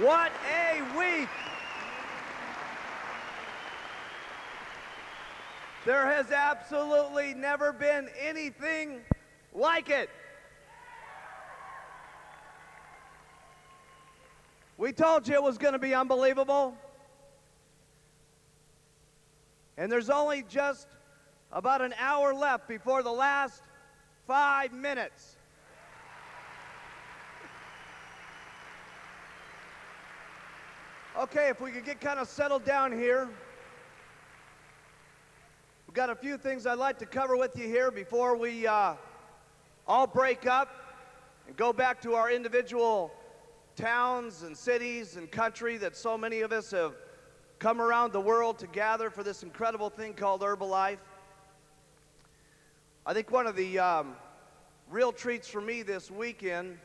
What a week! There has absolutely never been anything like it. We told you it was going to be unbelievable. And there's only just about an hour left before the last 5 minutes. Okay, if we could get kind of settled down here. We've got a few things I'd like to cover with you here before we all break up and go back to our individual towns and cities and country that so many of us have come around the world to gather for this incredible thing called Herbalife. I think one of the real treats for me this weekend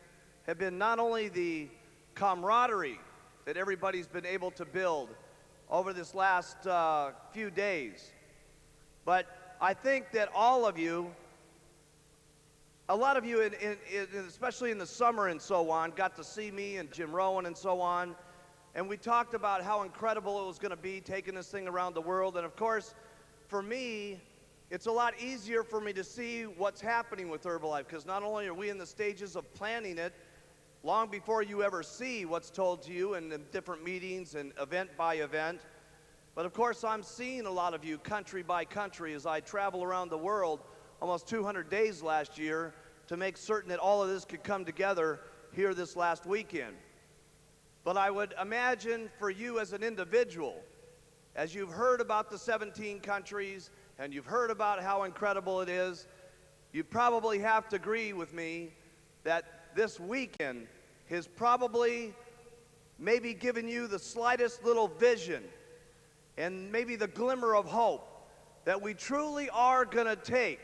have been not only the camaraderie that everybody's been able to build over this last few days, but I think that all of you, a lot of you, especially in the summer and so on, got to see me and Jim Rowan and so on, and we talked about how incredible it was going to be taking this thing around the world. And of course, for me, it's a lot easier for me to see what's happening with Herbalife, because not only are we in the stages of planning it long before you ever see what's told to you in the different meetings and event by event, but of course I'm seeing a lot of you country by country as I travel around the world almost 200 days last year to make certain that all of this could come together here this last weekend. But I would imagine for you as an individual, as you've heard about the 17 countries and you've heard about how incredible it is, you probably have to agree with me that this weekend has probably maybe given you the slightest little vision and maybe the glimmer of hope that we truly are going to take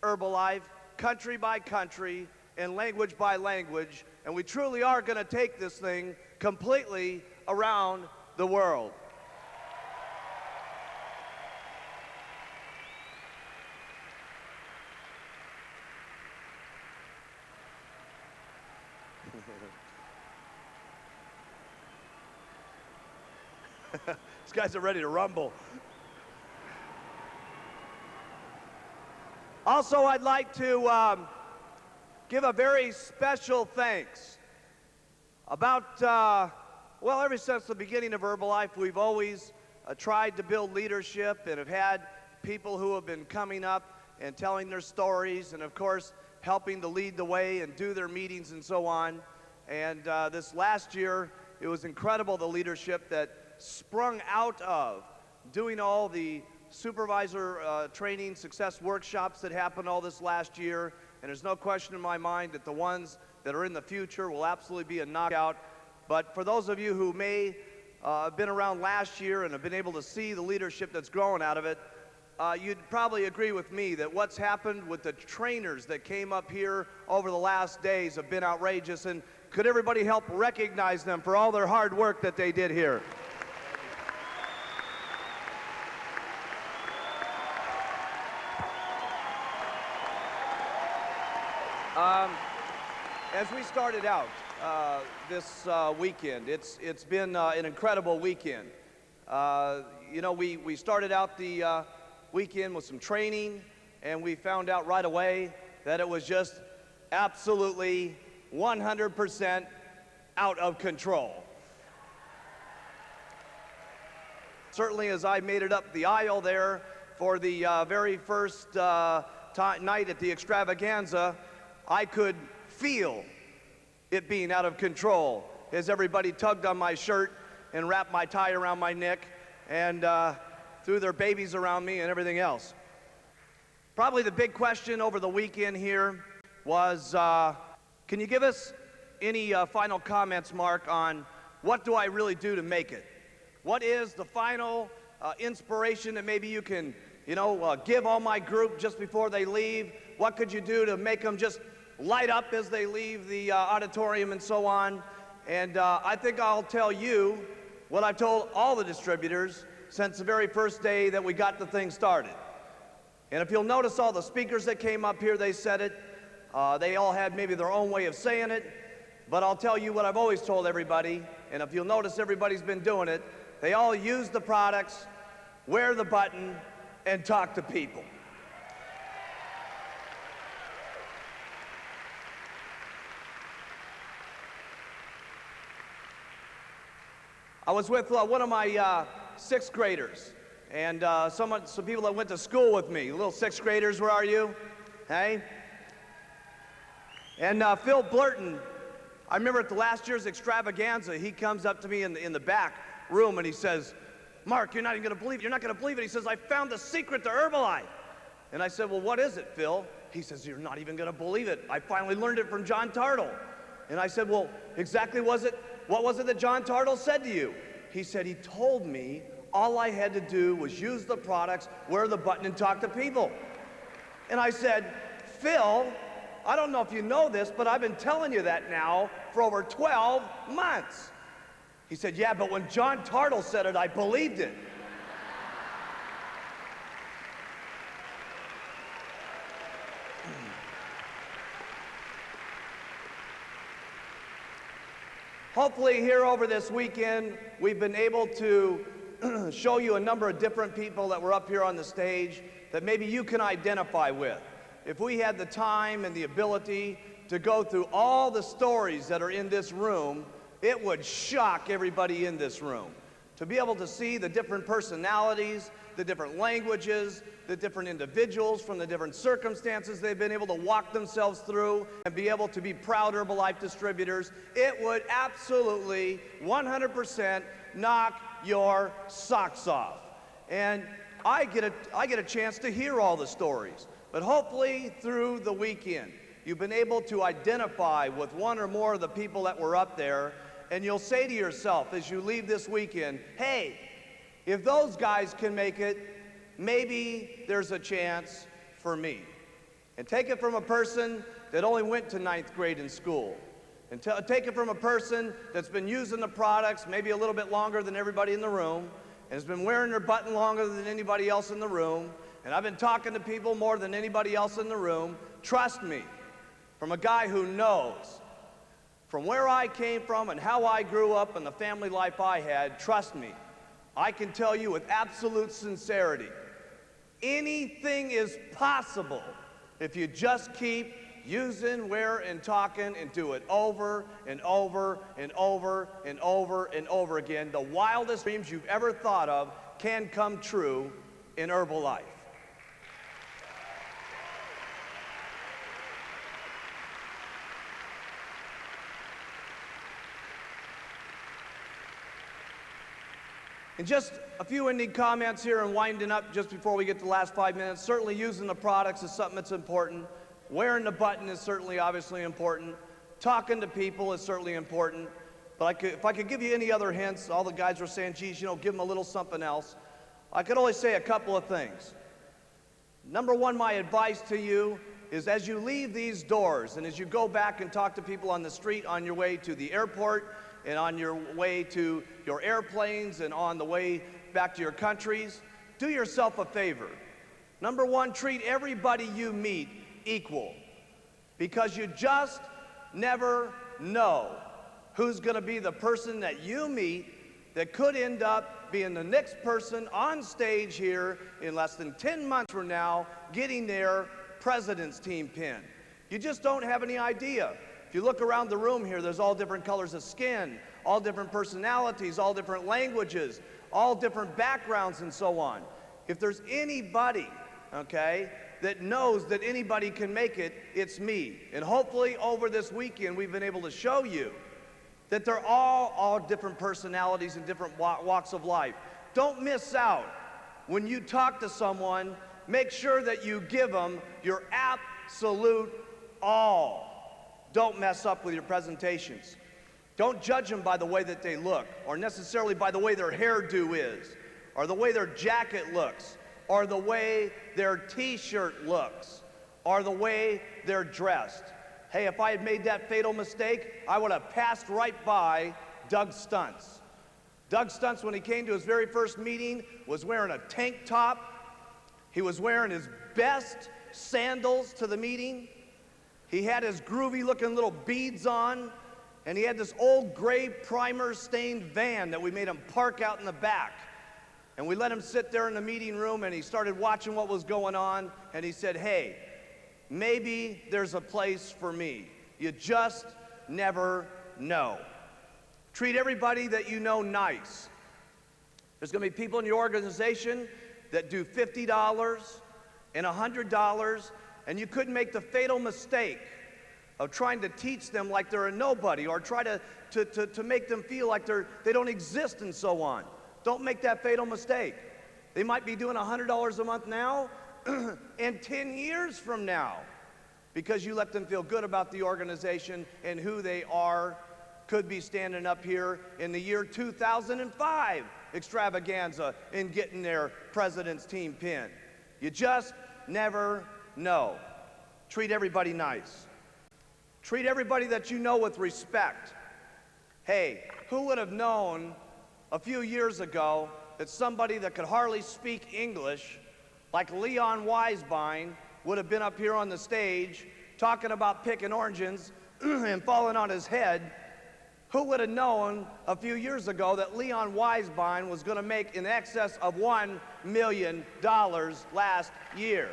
Herbalife country by country and language by language, and we truly are going to take this thing completely around the world. These guys are ready to rumble. Also, I'd like to give a very special thanks. About, well, ever since the beginning of Herbalife, we've always tried to build leadership and have had people who have been coming up and telling their stories and, of course, helping to lead the way and do their meetings and so on. And this last year, it was incredible, the leadership that sprung out of doing all the supervisor training success workshops that happened all this last year. And there's no question in my mind that the ones that are in the future will absolutely be a knockout. But for those of you who may have been around last year and have been able to see the leadership that's growing out of it, you'd probably agree with me that what's happened with the trainers that came up here over the last days have been outrageous. And could everybody help recognize them for all their hard work that they did here? As we started out this weekend, it's been an incredible weekend. You know, we started out the weekend with some training, and we found out right away that it was just absolutely 100% out of control. Certainly, as I made it up the aisle there for the very first night at the extravaganza, I could feel it being out of control as everybody tugged on my shirt and wrapped my tie around my neck and threw their babies around me and everything else. Probably the big question over the weekend here was, can you give us any final comments, Mark, on what do I really do to make it? What is the final inspiration that maybe you can, give all my group just before they leave? What could you do to make them just light up as they leave the auditorium and so on? And I think I'll tell you what I've told all the distributors since the very first day that we got the thing started. And if you'll notice all the speakers that came up here, they said it. They all had maybe their own way of saying it. But I'll tell you what I've always told everybody, and if you'll notice, everybody's been doing it. They all use the products, wear the button, and talk to people. I was with one of my sixth graders, and some people that went to school with me. Little sixth graders, where are you? Hey? And Phil Blurton, I remember at the last year's extravaganza, he comes up to me in the back room and he says, "Mark, you're not even gonna believe it. You're not gonna believe it." He says, "I found the secret to Herbalife." And I said, "Well, what is it, Phil?" He says, "You're not even gonna believe it. I finally learned it from John Tartle." And I said, "Well, exactly what was it that John Tartle said to you?" He said, "He told me all I had to do was use the products, wear the button, and talk to people." And I said, "Phil, I don't know if you know this, but I've been telling you that now for over 12 months. He said, "Yeah, but when John Tartle said it, I believed it." Hopefully here over this weekend, we've been able to show you a number of different people that were up here on the stage that maybe you can identify with. If we had the time and the ability to go through all the stories that are in this room, it would shock everybody in this room. To be able to see the different personalities, the different languages, the different individuals from the different circumstances they've been able to walk themselves through and be able to be proud Herbalife distributors, it would absolutely 100% knock your socks off. And I get a chance to hear all the stories. But hopefully through the weekend, you've been able to identify with one or more of the people that were up there, and you'll say to yourself as you leave this weekend, "Hey, if those guys can make it, maybe there's a chance for me." And take it from a person that only went to 9th grade in school. And take it from a person that's been using the products maybe a little bit longer than everybody in the room, and has been wearing their button longer than anybody else in the room, and I've been talking to people more than anybody else in the room. Trust me, from a guy who knows from where I came from and how I grew up and the family life I had, trust me, I can tell you with absolute sincerity, anything is possible if you just keep using, wear, and talking and do it over and over and over and over and over again. The wildest dreams you've ever thought of can come true in Herbalife. And just a few ending comments here and winding up just before we get to the last 5 minutes. Certainly using the products is something that's important. Wearing the button is certainly obviously important. Talking to people is certainly important. But if I could give you any other hints, all the guys were saying, geez, you know, give them a little something else. I could only say a couple of things. Number one, my advice to you is as you leave these doors and as you go back and talk to people on the street on your way to the airport and on your way to your airplanes and on the way back to your countries, do yourself a favor. Number one, treat everybody you meet equal, because you just never know who's going to be the person that you meet that could end up being the next person on stage here in less than 10 months from now getting their President's Team pin. You just don't have any idea. If you look around the room here, there's all different colors of skin, all different personalities, all different languages, all different backgrounds and so on. If there's anybody, okay, that knows that anybody can make it, it's me. And hopefully over this weekend we've been able to show you that they're all different personalities and different walks of life. Don't miss out. When you talk to someone, make sure that you give them your absolute all. Don't mess up with your presentations. Don't judge them by the way that they look, or necessarily by the way their hairdo is, or the way their jacket looks, or the way their t-shirt looks, or the way they're dressed. Hey, if I had made that fatal mistake, I would have passed right by Doug Stuntz. Doug Stuntz, when he came to his very first meeting, was wearing a tank top. He was wearing his best sandals to the meeting. He had his groovy looking little beads on. and he had this old gray primer-stained van that we made him park out in the back. And we let him sit there in the meeting room, and he started watching what was going on, and he said, hey, maybe there's a place for me. You just never know. Treat everybody that you know nice. There's going to be people in your organization that do $50 and $100, and you couldn't make the fatal mistake of trying to teach them like they're a nobody, or try to make them feel like they don't exist and so on. Don't make that fatal mistake. They might be doing $100 a month now and 10 years from now, because you let them feel good about the organization and who they are, could be standing up here in the year 2005 extravaganza and getting their president's team pin. You just never know. Treat everybody nice. Treat everybody that you know with respect. Hey, who would have known a few years ago that somebody that could hardly speak English, like Leon Weisbein, would have been up here on the stage talking about picking oranges and falling on his head? Who would have known a few years ago that Leon Weisbein was going to make in excess of $1 million last year?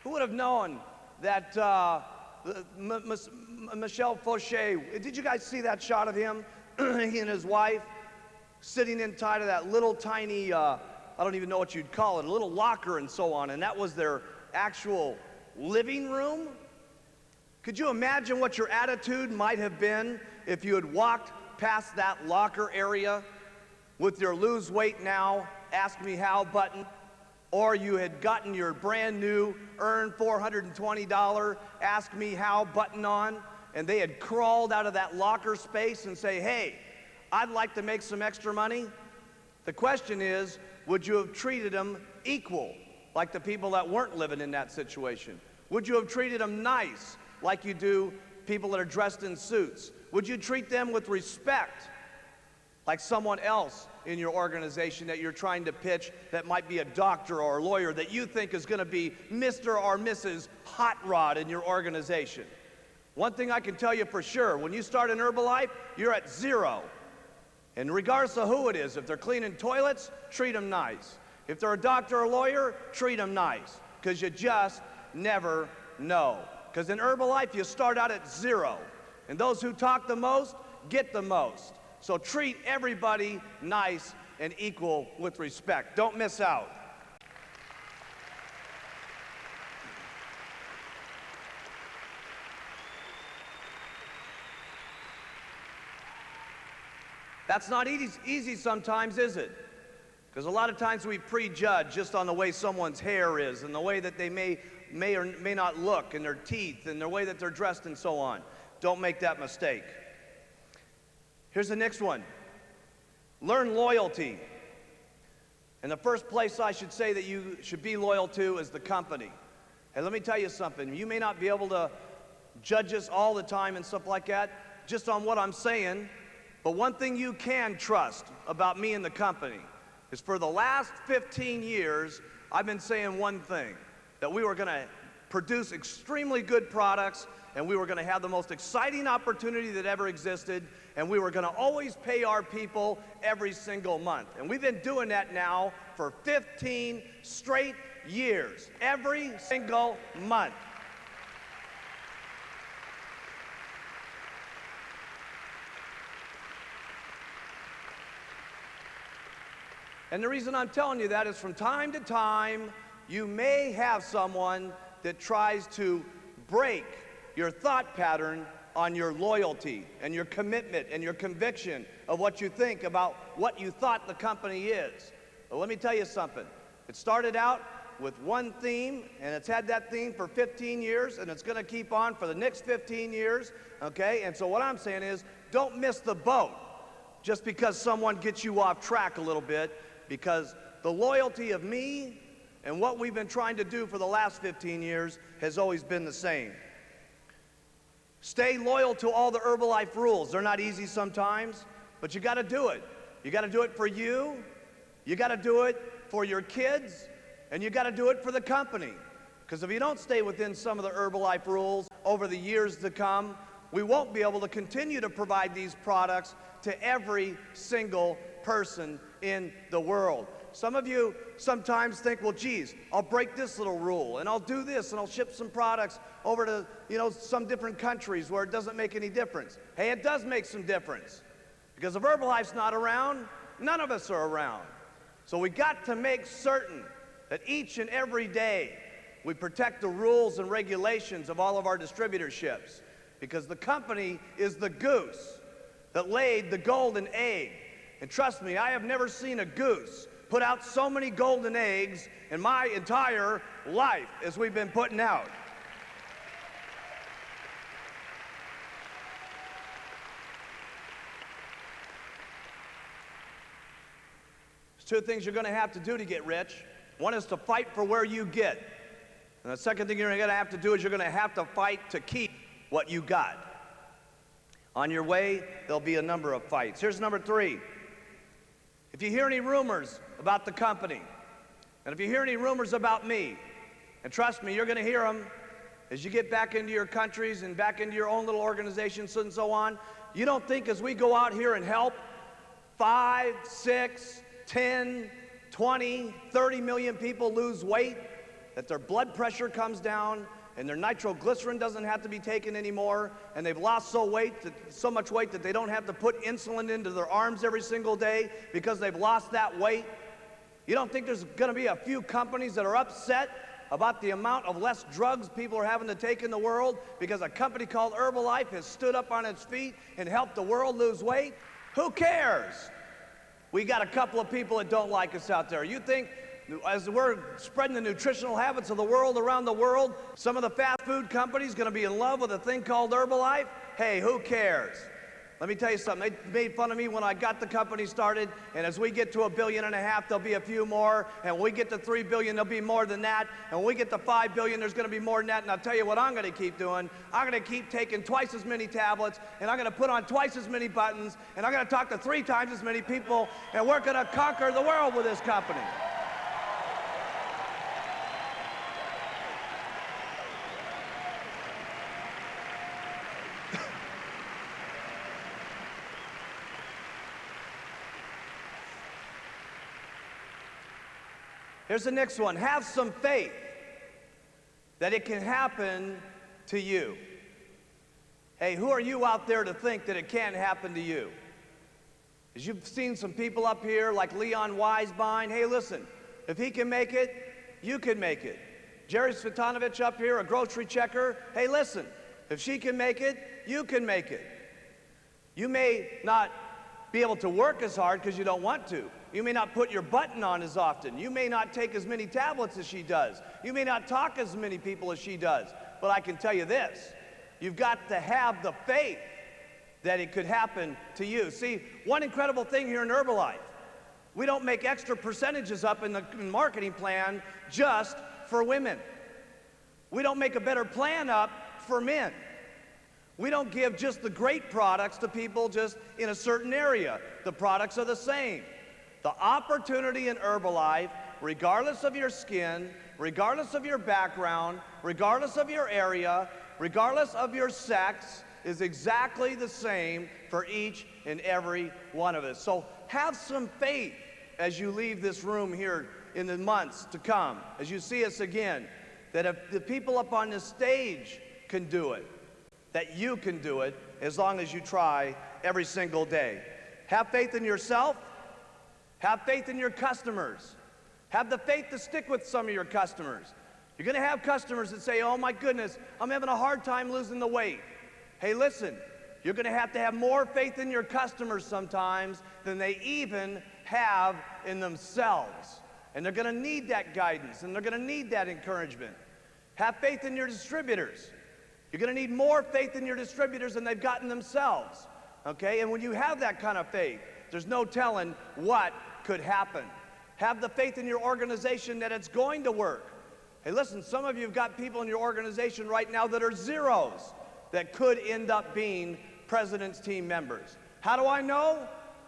Who would have known that Michel Fauché, did you guys see that shot of him, he and his wife, sitting inside of that little tiny, I don't even know what you'd call it, a little locker and so on, and that was their actual living room? Could you imagine what your attitude might have been if you had walked past that locker area with your lose weight now, ask me how button, or you had gotten your brand new earn $420 ask me how button on, and they had crawled out of that locker space and say, hey, I'd like to make some extra money? The question is, would you have treated them equal, like the people that weren't living in that situation? Would you have treated them nice, like you do people that are dressed in suits? Would you treat them with respect, like someone else in your organization that you're trying to pitch that might be a doctor or a lawyer that you think is going to be Mr. or Mrs. Hot Rod in your organization? One thing I can tell you for sure, when you start in Herbalife, you're at zero. And regardless of who it is, if they're cleaning toilets, treat them nice. If they're a doctor or a lawyer, treat them nice, because you just never know. Because in Herbalife, you start out at zero, and those who talk the most get the most. So treat everybody nice and equal with respect. Don't miss out. That's not easy sometimes, is it? Because a lot of times we prejudge just on the way someone's hair is and the way that they may or may not look, and their teeth and the way that they're dressed and so on. Don't make that mistake. Here's the next one. Learn loyalty. And the first place I should say that you should be loyal to is the company. And let me tell you something. You may not be able to judge us all the time and stuff like that just on what I'm saying, but one thing you can trust about me and the company is for the last 15 years, I've been saying one thing, that we were going to produce extremely good products, and we were going to have the most exciting opportunity that ever existed, and we were going to always pay our people every single month. And we've been doing that now for 15 straight years, every single month. And the reason I'm telling you that is from time to time, you may have someone that tries to break your thought pattern on your loyalty and your commitment and your conviction of what you think about what you thought the company is. But let me tell you something. It started out with one theme, and it's had that theme for 15 years, and it's going to keep on for the next 15 years, okay? And so what I'm saying is, don't miss the boat just because someone gets you off track a little bit, because the loyalty of me and what we've been trying to do for the last 15 years has always been the same. Stay loyal to all the Herbalife rules. They're not easy sometimes, but you got to do it. You got to do it for you. You got to do it for your kids, and you got to do it for the company. Because if you don't stay within some of the Herbalife rules over the years to come, we won't be able to continue to provide these products to every single person in the world. Some of you sometimes think, well, geez, I'll break this little rule, and I'll do this, and I'll ship some products over to, some different countries where it doesn't make any difference. Hey, it does make some difference. Because if Herbalife's not around, none of us are around. So we got to make certain that each and every day we protect the rules and regulations of all of our distributorships. Because the company is the goose that laid the golden egg. And trust me, I have never seen a goose put out so many golden eggs in my entire life as we've been putting out. There's two things you're going to have to do to get rich. One is to fight for where you get. And the second thing you're going to have to do is you're going to have to fight to keep what you got. On your way, there'll be a number of fights. Here's number 3. If you hear any rumors about the company, and if you hear any rumors about me, and trust me, you're going to hear them as you get back into your countries and back into your own little organizations and so on. You don't think as we go out here and help 5, 6, 10, 20, 30 million people lose weight, that their blood pressure comes down, and their nitroglycerin doesn't have to be taken anymore, and they've lost so much weight that they don't have to put insulin into their arms every single day because they've lost that weight? You don't think there's going to be a few companies that are upset about the amount of less drugs people are having to take in the world because a company called Herbalife has stood up on its feet and helped the world lose weight? Who cares? We got a couple of people that don't like us out there. You think as we're spreading the nutritional habits of the world around the world, some of the fast food companies going to be in love with a thing called Herbalife? Hey, who cares? Let me tell you something. They made fun of me when I got the company started, and as we get to $1.5 billion, there'll be a few more, and when we get to $3 billion, there'll be more than that, and when we get to $5 billion, there's going to be more than that, and I'll tell you what I'm going to keep doing. I'm going to keep taking twice as many tablets, and I'm going to put on twice as many buttons, and I'm going to talk to 3 times as many people, and we're going to conquer the world with this company. Here's the next one. Have some faith that it can happen to you. Hey, who are you out there to think that it can't happen to you? As you've seen some people up here like Leon Weisbein, hey, listen, if he can make it, you can make it. Jerry Svetanovich up here, a grocery checker, hey, listen, if she can make it, you can make it. You may not be able to work as hard because you don't want to. You may not put your button on as often. You may not take as many tablets as she does. You may not talk as many people as she does. But I can tell you this, you've got to have the faith that it could happen to you. See, one incredible thing here in Herbalife, we don't make extra percentages up in the marketing plan just for women. We don't make a better plan up for men. We don't give just the great products to people just in a certain area. The products are the same. The opportunity in Herbalife, regardless of your skin, regardless of your background, regardless of your area, regardless of your sex, is exactly the same for each and every one of us. So have some faith as you leave this room here in the months to come, as you see us again, that if the people up on this stage can do it, that you can do it as long as you try every single day. Have faith in yourself. Have faith in your customers. Have the faith to stick with some of your customers. You're going to have customers that say, oh my goodness, I'm having a hard time losing the weight. Hey, listen, you're going to have more faith in your customers sometimes than they even have in themselves. And they're going to need that guidance, and they're going to need that encouragement. Have faith in your distributors. You're going to need more faith in your distributors than they've gotten themselves. Okay? And when you have that kind of faith, there's no telling what could happen. Have the faith in your organization that it's going to work. Hey, listen, some of you have got people in your organization right now that are zeros that could end up being president's team members. How do I know?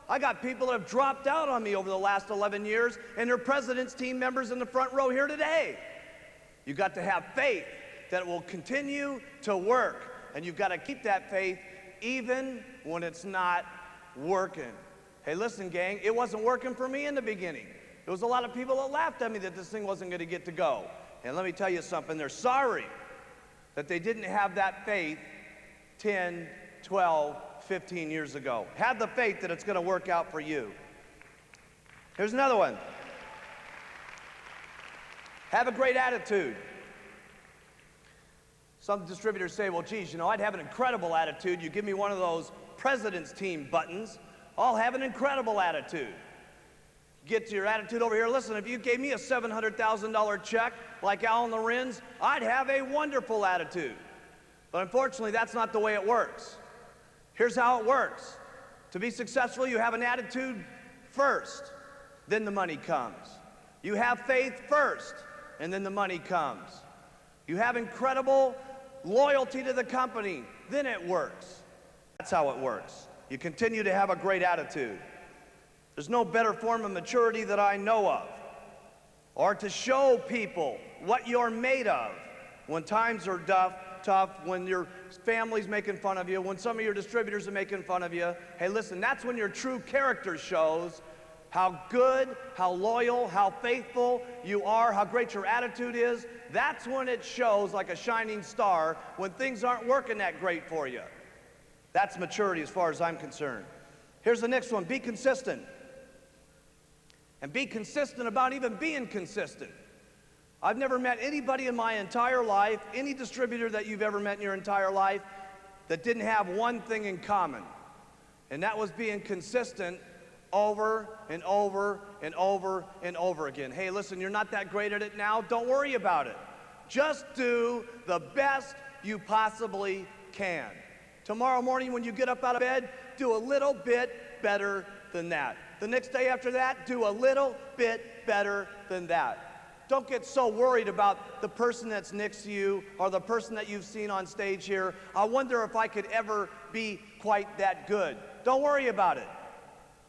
I got people that have dropped out on me over the last 11 years, and they're president's team members in the front row here today. You've got to have faith that it will continue to work, and you've got to keep that faith even when it's not working. Hey, listen, gang, it wasn't working for me in the beginning. There was a lot of people that laughed at me that this thing wasn't going to get to go. And let me tell you something, they're sorry that they didn't have that faith 10, 12, 15 years ago. Have the faith that it's going to work out for you. Here's another one. Have a great attitude. Some distributors say, well, geez, you know, I'd have an incredible attitude. You give me one of those president's team buttons, I'll have an incredible attitude. Get to your attitude over here. Listen, if you gave me a $700,000 check like Alan Lorenz, I'd have a wonderful attitude. But unfortunately, that's not the way it works. Here's how it works. To be successful, you have an attitude first, then the money comes. You have faith first, and then the money comes. You have incredible loyalty to the company, then it works. That's how it works. You continue to have a great attitude. There's no better form of maturity that I know of, or to show people what you're made of when times are tough, when your family's making fun of you, when some of your distributors are making fun of you. Hey, listen, that's when your true character shows how good, how loyal, how faithful you are, how great your attitude is. That's when it shows like a shining star when things aren't working that great for you. That's maturity as far as I'm concerned. Here's the next one, be consistent. And be consistent about even being consistent. I've never met anybody in my entire life, any distributor that you've ever met in your entire life, that didn't have one thing in common. And that was being consistent over and over and over and over again. Hey, listen, you're not that great at it now. Don't worry about it. Just do the best you possibly can. Tomorrow morning when you get up out of bed, do a little bit better than that. The next day after that, do a little bit better than that. Don't get so worried about the person that's next to you or the person that you've seen on stage here. I wonder if I could ever be quite that good. Don't worry about it.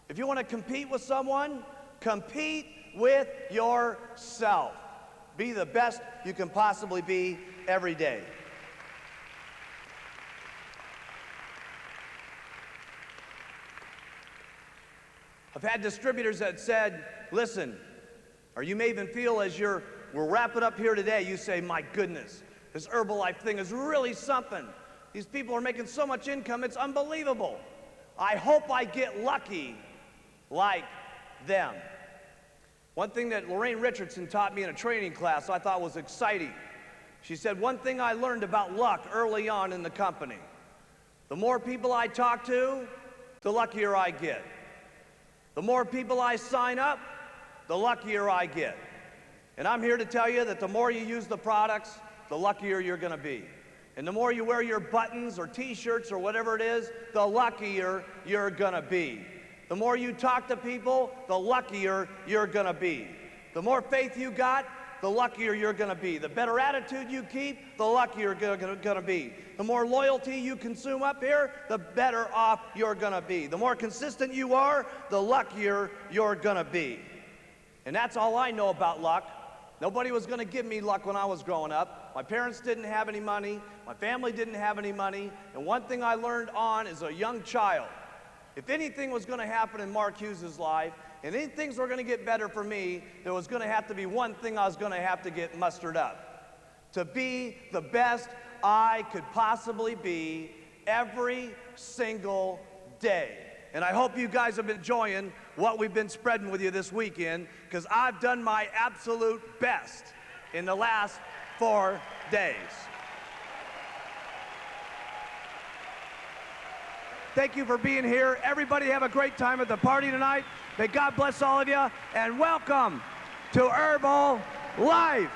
If you want to compete with someone, compete with yourself. Be the best you can possibly be every day. I've had distributors that said, listen, or you may even feel as we're wrapping up here today, you say, my goodness, this Herbalife thing is really something. These people are making so much income, it's unbelievable. I hope I get lucky like them. One thing that Lorraine Richardson taught me in a training class I thought was exciting. She said, one thing I learned about luck early on in the company, the more people I talk to, the luckier I get. The more people I sign up, the luckier I get. And I'm here to tell you that the more you use the products, the luckier you're going to be. And the more you wear your buttons or t-shirts or whatever it is, the luckier you're going to be. The more you talk to people, the luckier you're going to be. The more faith you got, the luckier you're going to be. The better attitude you keep, the luckier you're going to be. The more loyalty you consume up here, the better off you're going to be. The more consistent you are, the luckier you're going to be. And that's all I know about luck. Nobody was going to give me luck when I was growing up. My parents didn't have any money. My family didn't have any money. And one thing I learned on as a young child, if anything was going to happen in Mark Hughes' life, and any things were going to get better for me, there was going to have to be one thing I was going to have to get mustered up. To be the best I could possibly be every single day. And I hope you guys have been enjoying what we've been spreading with you this weekend, because I've done my absolute best in the last 4 days. Thank you for being here. Everybody have a great time at the party tonight. May God bless all of you, and welcome to Herbalife.